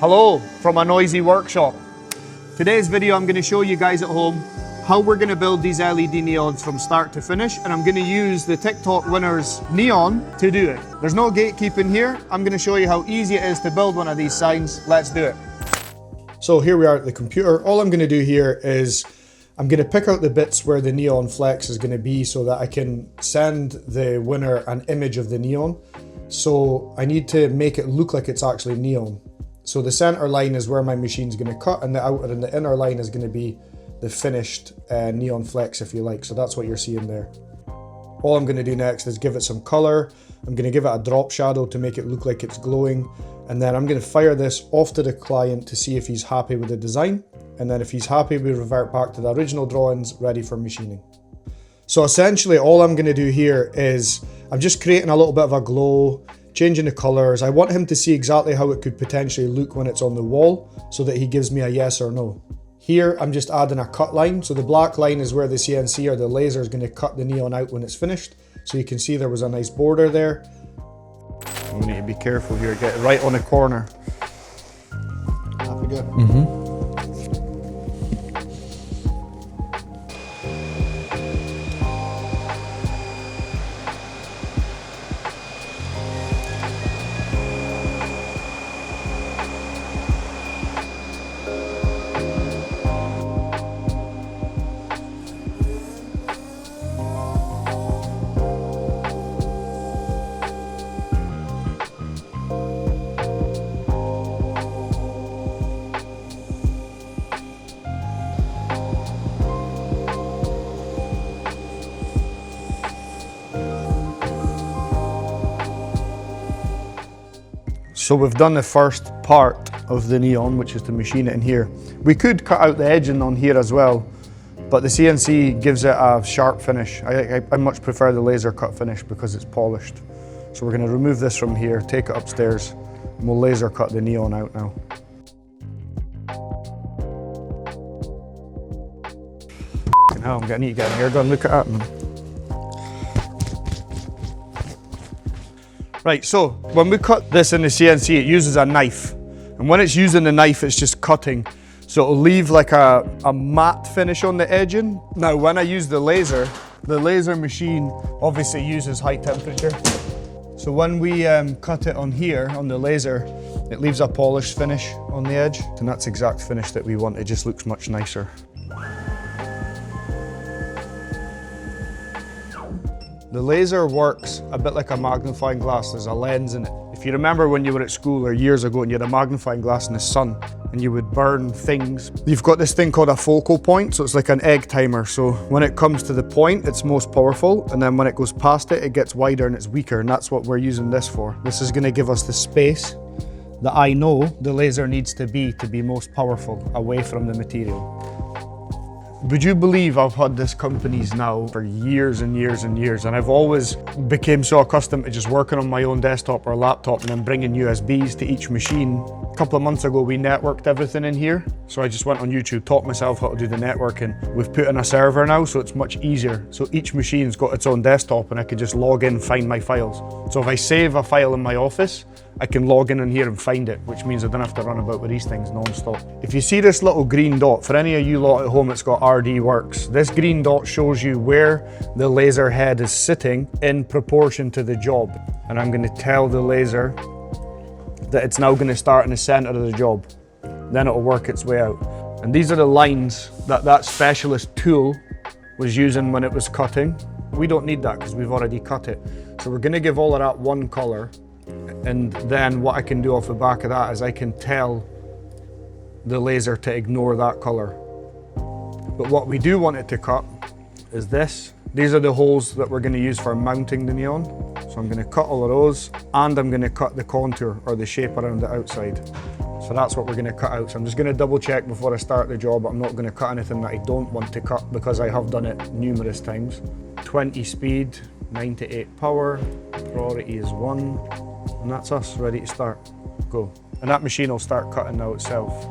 Hello from a noisy workshop. Today's video I'm going to show you guys at home how we're going to build these LED neons from start to finish, and I'm going to use the TikTok winners neon to do it. There's no gatekeeping here. I'm going to show you how easy it is to build one of these signs. Let's do it. So here we are at the computer. All I'm going to do here is I'm going to pick out the bits where the neon flex is going to be so that I can send the winner an image of the neon. So I need to make it look like it's actually neon. So the center line is where my machine's going to cut, and the outer and the inner line is going to be the finished neon flex, if you like. So that's what you're seeing there. All I'm going to do next is give it some color. I'm going to give it a drop shadow to make it look like it's glowing. And then I'm going to fire this off to the client to see if he's happy with the design. And then if he's happy, we revert back to the original drawings ready for machining. So essentially all I'm going to do here is I'm just creating a little bit of a glow, changing the colors. I want him to see exactly how it could potentially look when it's on the wall so that he gives me a yes or no. Here I'm just adding a cut line. So the black line is where the CNC or the laser is going to cut the neon out when it's finished. So you can see there was a nice border there. You need to be careful here, get it right on the corner. Happy good? Mm-hmm. So we've done the first part of the neon, which is to machine it in here. We could cut out the edging on here as well, but the CNC gives it a sharp finish. I much prefer the laser cut finish because it's polished. So we're going to remove this from here, take it upstairs, and we'll laser cut the neon out now. Hell, I'm going to need to get a hair gun, look at that. Right, so when we cut this in the CNC, it uses a knife. And when it's using the knife, it's just cutting. So it'll leave like a matte finish on the edging. Now, when I use the laser machine obviously uses high temperature. So when we cut it on here, on the laser, it leaves a polished finish on the edge. And that's the exact finish that we want. It just looks much nicer. The laser works a bit like a magnifying glass. There's a lens in it. If you remember when you were at school or years ago and you had a magnifying glass in the sun and you would burn things, you've got this thing called a focal point. So it's like an egg timer. So when it comes to the point, it's most powerful. And then when it goes past it, it gets wider and it's weaker. And that's what we're using this for. This is going to give us the space that I know the laser needs to be most powerful away from the material. Would you believe I've had this companies now for years and years and years, and I've always became so accustomed to just working on my own desktop or laptop and then bringing USBs to each machine. A couple of months ago we networked everything in here, so I just went on YouTube, taught myself how to do the networking. We've put in a server now, so it's much easier. So each machine's got its own desktop and I can just log in, find my files. So if I save a file in my office, I can log in here and find it, which means I don't have to run about with these things non-stop. If you see this little green dot, for any of you lot at home it's got RD Works, this green dot shows you where the laser head is sitting in proportion to the job. And I'm going to tell the laser that it's now going to start in the center of the job. Then it'll work its way out. And these are the lines that specialist tool was using when it was cutting. We don't need that because we've already cut it. So we're going to give all of that one color. And then what I can do off the back of that is I can tell the laser to ignore that color. But what we do want it to cut is this. These are the holes that we're going to use for mounting the neon. So I'm going to cut all of those, and I'm going to cut the contour or the shape around the outside. So that's what we're going to cut out. So I'm just going to double check before I start the job. I'm not going to cut anything that I don't want to cut because I have done it numerous times. 20 speed, 9 to 8 power, priority is 1. And that's us, ready to start. Go. And that machine will start cutting now itself.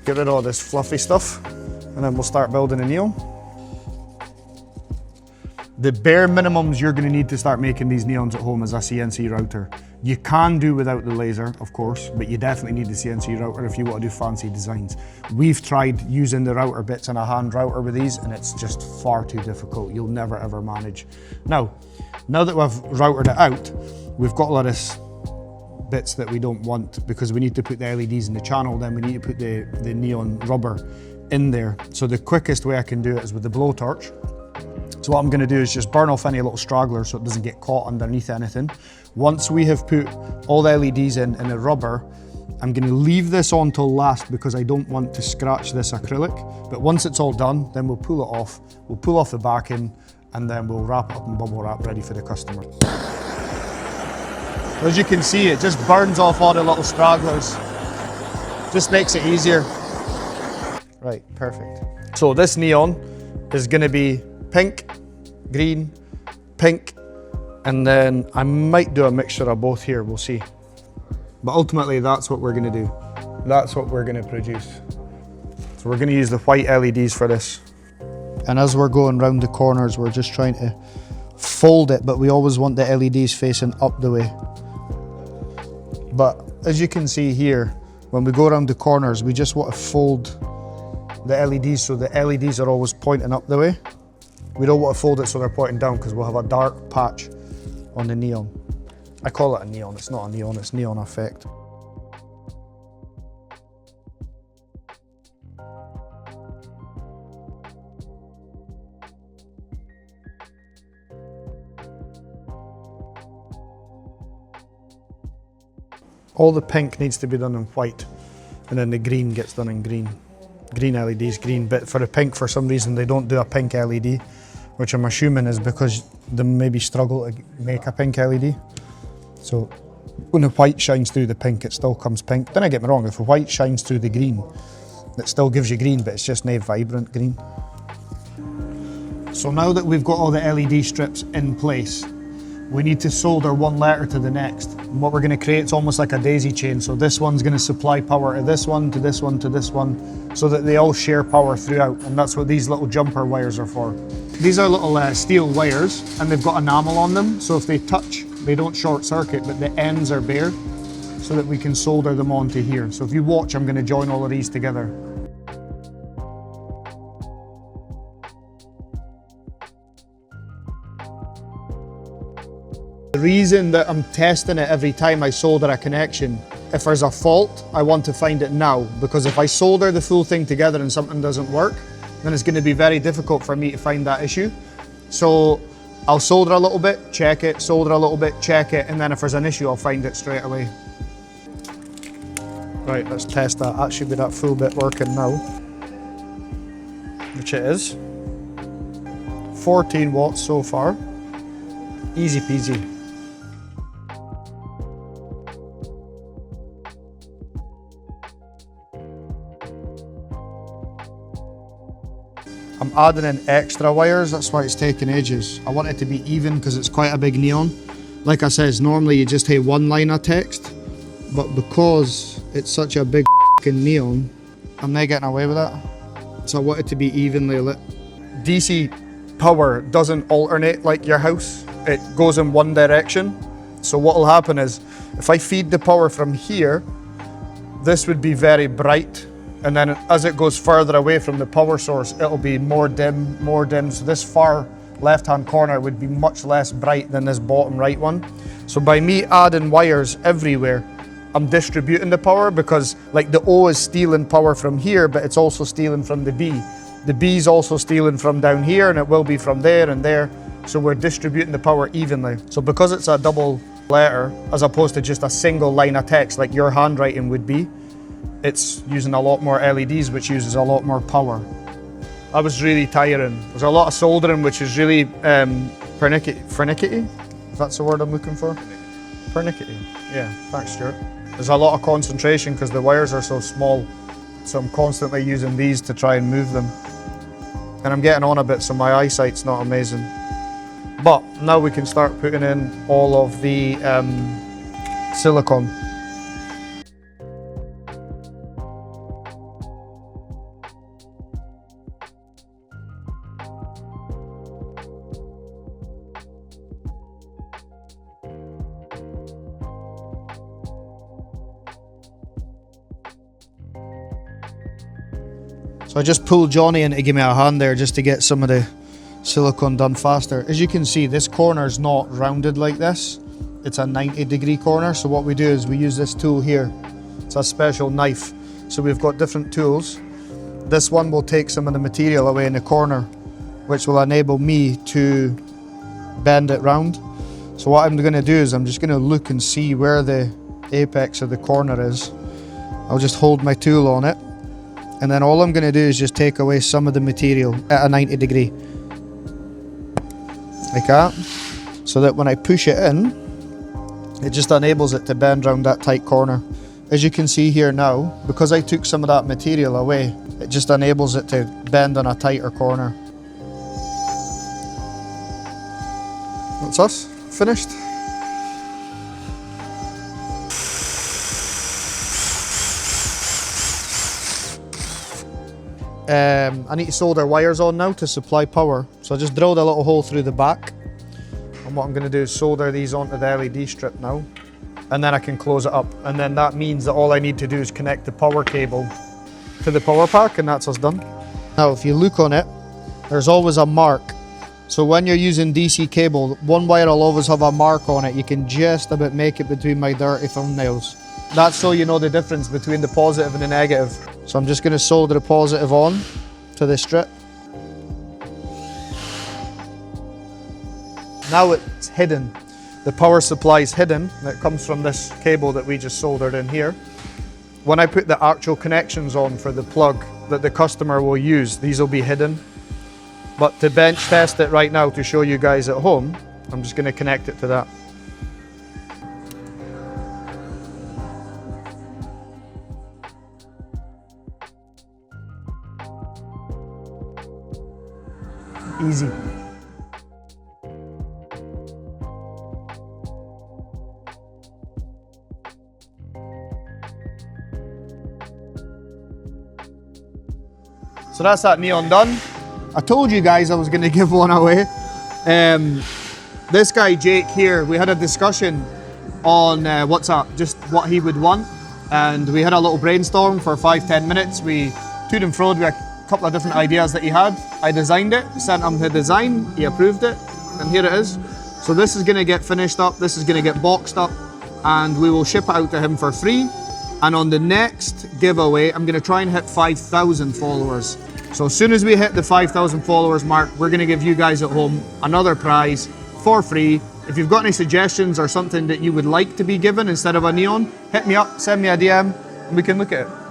Get rid of all this fluffy stuff, and then we'll start building a neon. The bare minimums you're going to need to start making these neons at home is a CNC router. You can do without the laser, of course, but you definitely need the CNC router if you want to do fancy designs. We've tried using the router bits in a hand router with these, and it's just far too difficult. You'll never ever manage. Now that we've routed it out, we've got a lot of bits that we don't want because we need to put the LEDs in the channel, then we need to put the neon rubber in there. So the quickest way I can do it is with the blowtorch. So what I'm going to do is just burn off any little stragglers so it doesn't get caught underneath anything. Once we have put all the LEDs in the rubber, I'm going to leave this on till last because I don't want to scratch this acrylic. But once it's all done, then we'll pull it off. We'll pull off the backing and then we'll wrap it up in bubble wrap ready for the customer. As you can see, it just burns off all the little stragglers. Just makes it easier. Right, perfect. So this neon is going to be pink, green, pink, and then I might do a mixture of both here, we'll see. But ultimately that's what we're going to do. That's what we're going to produce. So we're going to use the white LEDs for this. And as we're going round the corners, we're just trying to fold it, but we always want the LEDs facing up the way. But as you can see here, when we go around the corners, we just want to fold the LEDs so the LEDs are always pointing up the way. We don't want to fold it so they're pointing down because we'll have a dark patch on the neon. I call it a neon, it's not a neon, it's neon effect. All the pink needs to be done in white, and then the green gets done in green. Green LEDs, green, but for the pink, for some reason, they don't do a pink LED, which I'm assuming is because they maybe struggle to make a pink LED. So when the white shines through the pink, it still comes pink. Don't get me wrong, if the white shines through the green, it still gives you green, but it's just not vibrant green. So now that we've got all the LED strips in place, we need to solder one letter to the next. And what we're going to create is almost like a daisy chain. So this one's going to supply power to this one, to this one, to this one, so that they all share power throughout. And that's what these little jumper wires are for. These are little steel wires, and they've got enamel on them. So if they touch, they don't short circuit, but the ends are bare, so that we can solder them onto here. So if you watch, I'm going to join all of these together. The reason that I'm testing it every time I solder a connection, if there's a fault, I want to find it now, because if I solder the full thing together and something doesn't work, then it's going to be very difficult for me to find that issue. So I'll solder a little bit, check it, solder a little bit, check it, and then if there's an issue, I'll find it straight away. Right, let's test that. That should be that full bit working now, which it is. 14 watts so far. Easy peasy. I'm adding in extra wires, that's why it's taking ages. I want it to be even because it's quite a big neon. Like I says, normally you just have one line of text, but because it's such a big neon, I'm not getting away with that. So I want it to be evenly lit. DC power doesn't alternate like your house. It goes in one direction. So what will happen is, if I feed the power from here, this would be very bright. And then as it goes further away from the power source, it'll be more dim, more dim. So this far left-hand corner would be much less bright than this bottom right one. So by me adding wires everywhere, I'm distributing the power, because like the O is stealing power from here, but it's also stealing from the B. The B is also stealing from down here, and it will be from there and there. So we're distributing the power evenly. So because it's a double letter, as opposed to just a single line of text like your handwriting would be, it's using a lot more LEDs, which uses a lot more power. That was really tiring. There's a lot of soldering, which is really pernickety, if that's the word I'm looking for. Pernickety, yeah, thanks Stuart. There's a lot of concentration because the wires are so small, so I'm constantly using these to try and move them. And I'm getting on a bit, so my eyesight's not amazing. But now we can start putting in all of the silicone. So I just pulled Johnny in to give me a hand there just to get some of the silicone done faster. As you can see, this corner is not rounded like this. It's a 90-degree corner. So what we do is we use this tool here. It's a special knife. So we've got different tools. This one will take some of the material away in the corner, which will enable me to bend it round. So what I'm going to do is I'm just going to look and see where the apex of the corner is. I'll just hold my tool on it, and then all I'm going to do is just take away some of the material at a 90 degree. Like that. So that when I push it in, it just enables it to bend around that tight corner. As you can see here now, because I took some of that material away, it just enables it to bend on a tighter corner. That's us, finished. I need to solder wires on now to supply power. So I just drilled a little hole through the back. And what I'm going to do is solder these onto the LED strip now. And then I can close it up. And then that means that all I need to do is connect the power cable to the power pack, and that's us done. Now if you look on it, there's always a mark. So when you're using DC cable, one wire will always have a mark on it. You can just about make it between my dirty thumbnails. That's so you know the difference between the positive and the negative. So I'm just going to solder the positive on to the strip. Now it's hidden. The power supply is hidden. It comes from this cable that we just soldered in here. When I put the actual connections on for the plug that the customer will use, these will be hidden. But to bench test it right now to show you guys at home, I'm just going to connect it to that. Easy. So that's that neon done. I told you guys I was going to give one away. This guy Jake here, we had a discussion on WhatsApp, just what he would want, and we had a little brainstorm for 5-10 minutes. We toed and froed with a couple of different ideas that he had. I designed it, sent him the design, he approved it, and here it is. So this is going to get finished up, this is going to get boxed up, and we will ship it out to him for free. And on the next giveaway, I'm going to try and hit 5,000 followers. So as soon as we hit the 5,000 followers mark, we're going to give you guys at home another prize for free. If you've got any suggestions or something that you would like to be given instead of a neon, hit me up, send me a DM, and we can look at it.